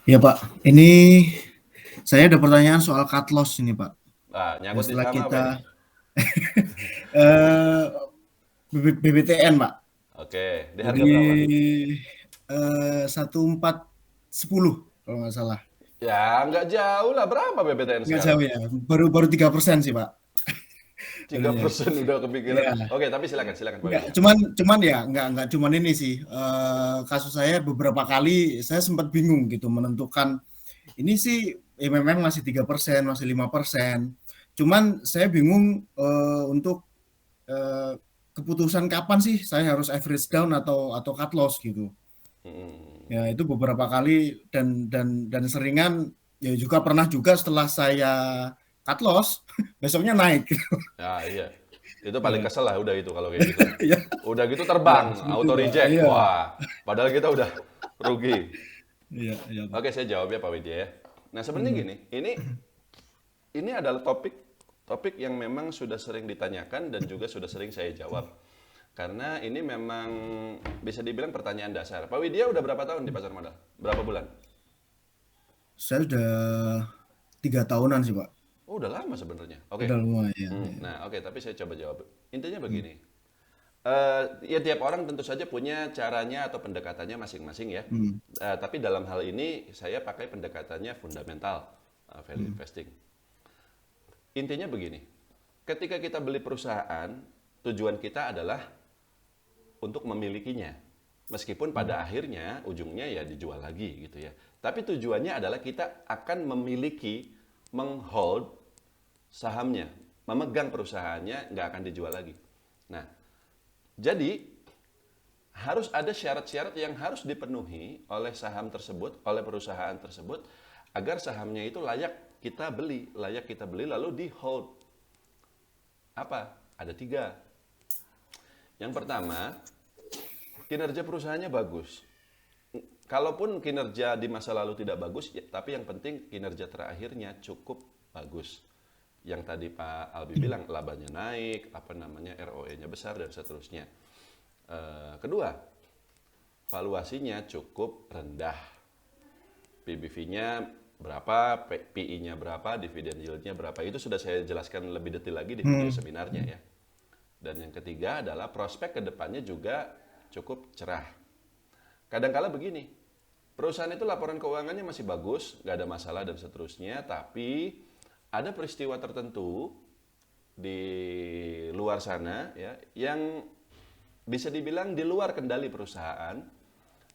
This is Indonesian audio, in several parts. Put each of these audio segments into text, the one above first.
Ya Pak, ini saya ada pertanyaan soal cut loss ini Pak. Ya, Nyangkut di setelah saham apa kita ini? eh, BBTN Pak. Oke, di harga Jadi berapa? 1410 kalau nggak salah. Ya, nggak jauh lah. Berapa BBTN Nggak sekarang? jauh ya, baru 3% sih Pak. Tiga Barunya. persen udah kepikiran. Ya, Oke, tapi silakan, silakan Pak nggak, Widya. cuman ya nggak cuman ini sih. Kasus saya beberapa kali saya sempat bingung gitu menentukan ini sih memang masih 3%, masih 5%. Cuman saya bingung untuk eh, keputusan kapan sih saya harus average down atau cut loss gitu. Hmm. Ya itu beberapa kali dan seringan ya juga pernah juga setelah saya cut loss besoknya naik gitu. Ya, iya. Itu paling Ya, kesel lah udah itu kalau kayak gitu. ya, Udah gitu ya terbang, seperti auto itu Pak. reject. Iya, Wah, padahal kita udah rugi. iya, iya Pak. Oke, saya jawab ya Pak Widya ya. Nah, sebenarnya Hmm, gini, ini adalah topik yang memang sudah sering ditanyakan dan juga sudah sering saya jawab. Karena ini memang bisa dibilang pertanyaan dasar. Pak Widya udah berapa tahun di pasar modal? Berapa bulan? saya sudah 3 tahunan sih Pak. Oh, udah lama sebenarnya. Oke. Udah lumayan. Ya. Nah, oke, tapi saya coba jawab. Intinya Hmm, begini. Ya tiap orang tentu saja punya caranya atau pendekatannya masing-masing ya. hmm, Tapi dalam hal ini saya pakai pendekatannya fundamental value hmm, investing. Intinya begini. Ketika kita beli perusahaan, tujuan kita adalah untuk memilikinya. Meskipun hmm, pada akhirnya ujungnya ya dijual lagi gitu ya. Tapi tujuannya adalah kita akan memiliki, menghold sahamnya, memegang perusahaannya, nggak akan dijual lagi. Nah, jadi harus ada syarat-syarat yang harus dipenuhi oleh saham tersebut, oleh perusahaan tersebut, agar sahamnya itu layak kita beli lalu di hold. Apa? Ada tiga. Yang pertama, kinerja perusahaannya bagus. Kalaupun kinerja di masa lalu tidak bagus, ya, tapi yang penting kinerja terakhirnya cukup bagus. Yang tadi Pak Albi bilang labanya naik, apa namanya ROE-nya besar dan seterusnya. Kedua, valuasinya cukup rendah. PBV-nya berapa, PI-nya berapa, dividend yield-nya berapa. Itu sudah saya jelaskan lebih detail lagi di video hmm, seminarnya ya. Dan yang ketiga adalah prospek kedepannya juga cukup cerah. Kadang-kala begini, perusahaan itu laporan keuangannya masih bagus, nggak ada masalah dan seterusnya, tapi ada peristiwa tertentu di luar sana ya yang bisa dibilang di luar kendali perusahaan,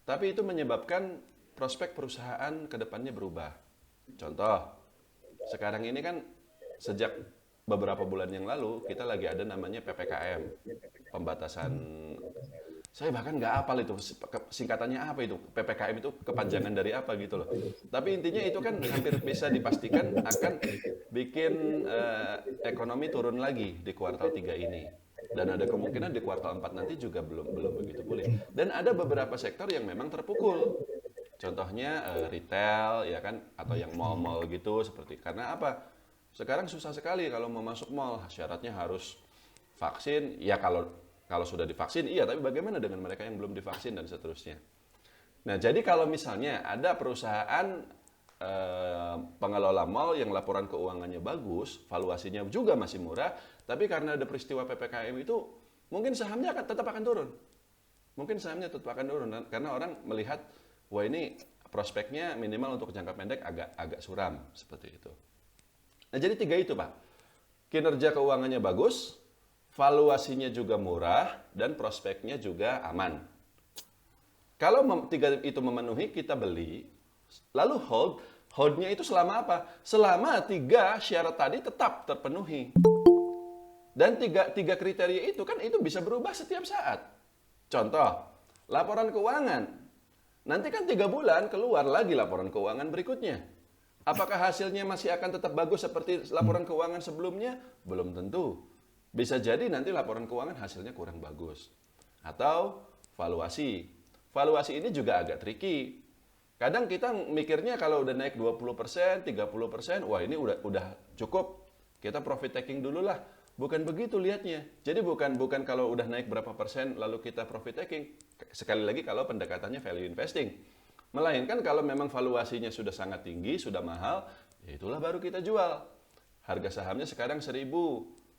tapi itu menyebabkan prospek perusahaan ke depannya berubah. Contoh, sekarang ini kan sejak beberapa bulan yang lalu kita lagi ada namanya PPKM, pembatasan. Saya bahkan nggak hafal itu singkatannya apa itu. PPKM itu kepanjangan dari apa gitu loh. Tapi intinya itu kan hampir bisa dipastikan akan bikin ekonomi turun lagi di kuartal 3 ini. Dan ada kemungkinan di kuartal 4 nanti juga belum belum begitu pulih. Dan ada beberapa sektor yang memang terpukul. Contohnya retail ya kan atau yang mall-mall gitu seperti karena apa? Sekarang susah sekali kalau mau masuk mall, syaratnya harus vaksin. Ya kalau kalau sudah divaksin iya, tapi bagaimana dengan mereka yang belum divaksin dan seterusnya. Nah, jadi kalau misalnya ada perusahaan pengelola mall yang laporan keuangannya bagus, valuasinya juga masih murah, tapi karena ada peristiwa PPKM itu mungkin sahamnya tetap akan turun. Mungkin sahamnya tetap akan turun karena orang melihat wah ini prospeknya minimal untuk jangka pendek agak agak suram seperti itu. Nah, jadi tiga itu, Pak. Kinerja keuangannya bagus, valuasinya juga murah, dan prospeknya juga aman. Kalau tiga itu memenuhi, kita beli, lalu hold. Holdnya itu selama apa? Selama tiga syarat tadi tetap terpenuhi. Dan tiga kriteria itu kan itu bisa berubah setiap saat. Contoh, laporan keuangan. Nanti kan 3 bulan keluar lagi laporan keuangan berikutnya. Apakah hasilnya masih akan tetap bagus seperti hmm, laporan keuangan sebelumnya? Belum tentu. Bisa jadi nanti laporan keuangan hasilnya kurang bagus. Atau valuasi. Valuasi ini juga agak tricky. Kadang kita mikirnya kalau udah naik 20%, 30%, wah ini udah cukup. Kita profit taking dulu lah. Bukan begitu lihatnya. Jadi bukan kalau udah naik berapa persen lalu kita profit taking. Sekali lagi kalau pendekatannya value investing. Melainkan kalau memang valuasinya sudah sangat tinggi, sudah mahal, ya itulah baru kita jual. Harga sahamnya sekarang 1.000,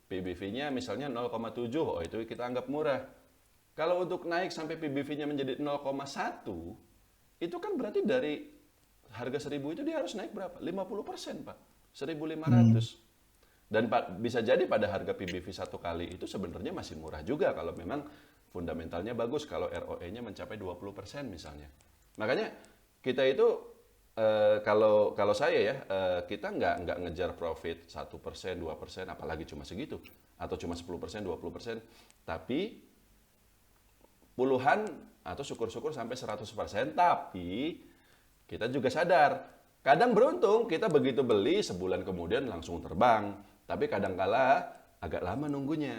PBV-nya misalnya 0,7, oh itu kita anggap murah. Kalau untuk naik sampai PBV-nya menjadi 0,1, itu kan berarti dari harga 1.000 itu dia harus naik berapa? 50%, Pak. 1.500. Dan bisa jadi pada harga PBV satu kali itu sebenarnya masih murah juga kalau memang fundamentalnya bagus, kalau ROE-nya mencapai 20% misalnya. Makanya kita itu kalau saya ya kita nggak ngejar profit 1%, 2%, apalagi cuma segitu atau cuma 10%, 20%, tapi puluhan atau syukur-syukur sampai 100%. Tapi kita juga sadar kadang beruntung kita begitu beli sebulan kemudian langsung terbang, tapi kadangkala agak lama nunggunya,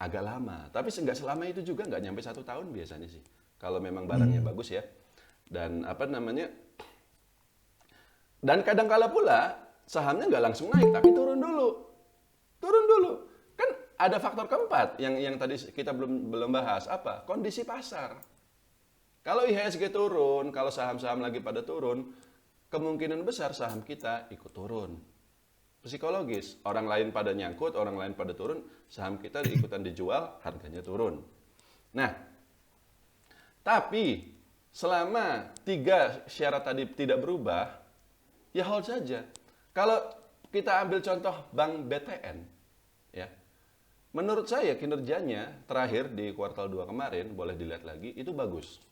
agak lama. Tapi nggak selama itu juga, nggak nyampe 1 tahun biasanya sih. Kalau memang barangnya bagus ya. Dan apa namanya? Dan kadangkala pula sahamnya nggak langsung naik, tapi turun dulu. Turun dulu. Kan ada faktor keempat yang tadi kita belum bahas, apa? Kondisi pasar. Kalau IHSG turun, kalau saham-saham lagi pada turun, kemungkinan besar saham kita ikut turun. Psikologis, orang lain pada nyangkut, orang lain pada turun, saham kita ikutan dijual, harganya turun. Nah, tapi selama 3 syarat tadi tidak berubah, ya hold saja. Kalau kita ambil contoh Bank BTN, ya, menurut saya kinerjanya terakhir di kuartal 2 kemarin, boleh dilihat lagi, itu bagus.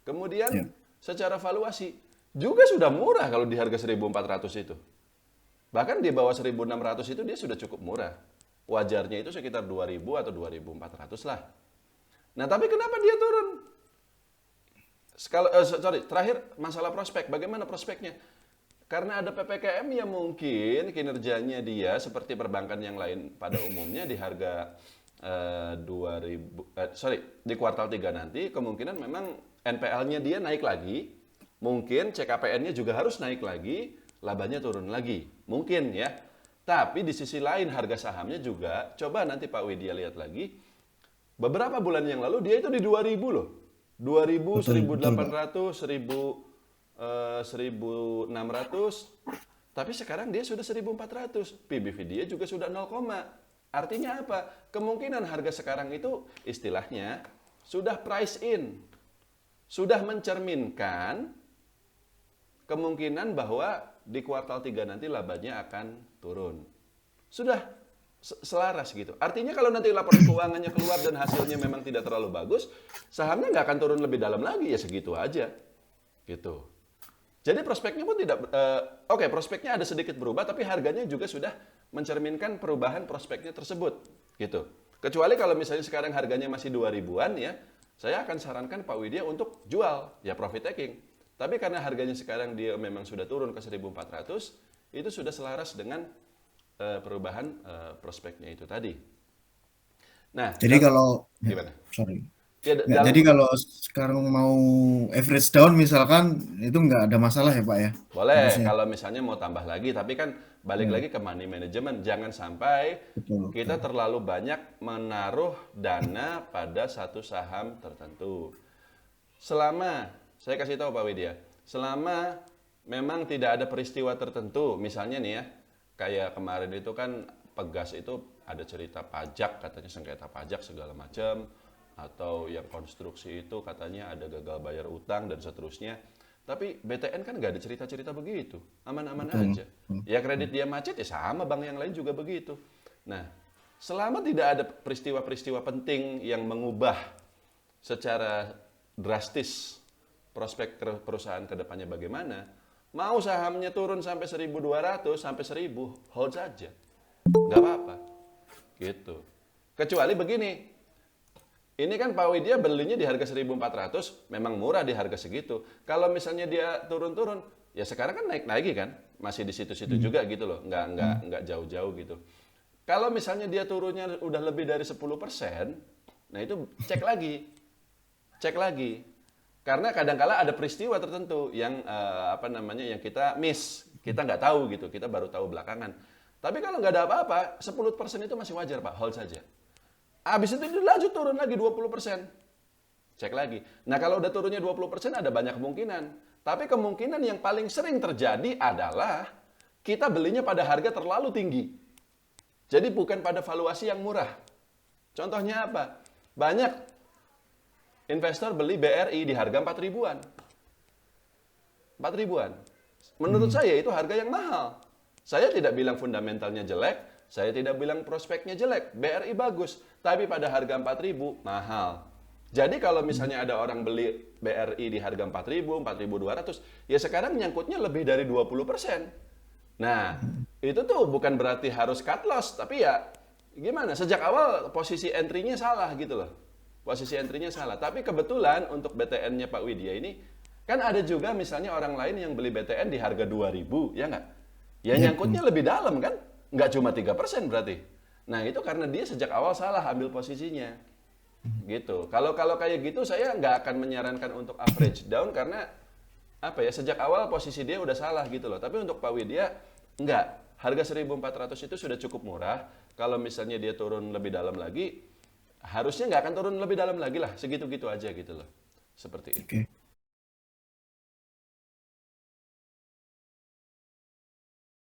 Kemudian secara valuasi juga sudah murah kalau di harga 1.400 itu. Bahkan di bawah 1.600 itu dia sudah cukup murah. Wajarnya itu sekitar 2.000 atau 2.400 lah. Nah, tapi kenapa dia turun? Terakhir masalah prospek. Bagaimana prospeknya? Karena ada PPKM yang mungkin kinerjanya dia seperti perbankan yang lain pada umumnya di harga di kuartal 3 nanti kemungkinan memang NPL-nya dia naik lagi, mungkin CKPN-nya juga harus naik lagi, labanya turun lagi. Mungkin ya. Tapi di sisi lain harga sahamnya juga, coba nanti Pak Widya lihat lagi, beberapa bulan yang lalu dia itu di 2.000 loh. 2.000, 1.800, 1.600, tapi sekarang dia sudah 1.400. PBV dia juga sudah 0, artinya apa? Kemungkinan harga sekarang itu istilahnya sudah price in, sudah mencerminkan kemungkinan bahwa di kuartal 3 nanti labanya akan turun. Sudah selaras gitu. Artinya kalau nanti laporan keuangannya keluar dan hasilnya memang tidak terlalu bagus, sahamnya nggak akan turun lebih dalam lagi, ya segitu aja. Gitu. Jadi prospeknya pun tidak, prospeknya ada sedikit berubah, tapi harganya juga sudah mencerminkan perubahan prospeknya tersebut. Gitu. Kecuali kalau misalnya sekarang harganya masih 2.000-an ya, saya akan sarankan Pak Widya untuk jual, ya profit taking. Tapi karena harganya sekarang dia memang sudah turun ke 1.400, itu sudah selaras dengan perubahan prospeknya itu tadi. Nah, Jadi kalau gimana? sorry. Ya, Nggak, jadi kalau sekarang mau average down misalkan itu nggak ada masalah ya Pak ya? boleh Harusnya. kalau misalnya mau tambah lagi, tapi kan balik lagi ke money management. Jangan sampai Betul, kita betul. terlalu banyak menaruh dana pada satu saham tertentu. Selama, saya kasih tahu Pak Widya, selama memang tidak ada peristiwa tertentu, misalnya nih ya, kayak kemarin itu kan Pegas itu ada cerita pajak, katanya sengketa pajak segala macam, atau yang konstruksi itu katanya ada gagal bayar utang dan seterusnya. Tapi BTN kan nggak ada cerita-cerita begitu, aman-aman Betul. aja. Ya kredit dia macet ya sama bank yang lain juga begitu. Nah, selama tidak ada peristiwa-peristiwa penting yang mengubah secara drastis prospek perusahaan ke depannya bagaimana, mau sahamnya turun sampai 1.200 sampai 1.000, hold saja. Nggak apa-apa. Gitu. Kecuali begini, ini kan Pak Widya belinya di harga 1.400, memang murah di harga segitu. Kalau misalnya dia turun-turun, ya sekarang kan naik lagi kan, masih di situ-situ juga gitu loh, nggak jauh-jauh gitu. Kalau misalnya dia turunnya udah lebih dari 10%, nah itu cek lagi. Karena kadangkala ada peristiwa tertentu yang yang kita miss, kita nggak tahu gitu, kita baru tahu belakangan. Tapi kalau nggak ada apa-apa, 10% itu masih wajar Pak, hold saja. Habis itu dia lanjut turun lagi 20%. Cek lagi. Nah, kalau udah turunnya 20% ada banyak kemungkinan. Tapi kemungkinan yang paling sering terjadi adalah kita belinya pada harga terlalu tinggi. Jadi bukan pada valuasi yang murah. Contohnya apa? Banyak investor beli BRI di harga 4 ribuan. 4 ribuan. Menurut saya itu harga yang mahal. Saya tidak bilang fundamentalnya jelek, saya tidak bilang prospeknya jelek. BRI bagus, tapi pada harga 4.000 mahal. Jadi kalau misalnya ada orang beli BRI di harga 4.000, 4.200, ya sekarang nyangkutnya lebih dari 20%. Nah, itu tuh bukan berarti harus cut loss, tapi ya gimana? Sejak awal posisi entry-nya salah gitu loh. Posisi entry-nya salah. Tapi kebetulan untuk BTN-nya Pak Widya ini, kan ada juga misalnya orang lain yang beli BTN di harga 2.000, ya nggak? Ya nyangkutnya lebih dalam kan? Nggak cuma 3% berarti. Nah itu karena dia sejak awal salah ambil posisinya. Gitu. Kalau kayak gitu saya nggak akan menyarankan untuk average down karena apa ya, sejak awal posisi dia udah salah gitu loh. Tapi untuk Pak Widya enggak. Harga 1.400 itu sudah cukup murah. Kalau misalnya dia turun lebih dalam lagi, harusnya nggak akan turun lebih dalam lagi lah. Segitu-gitu aja gitu loh. Seperti itu. Oke.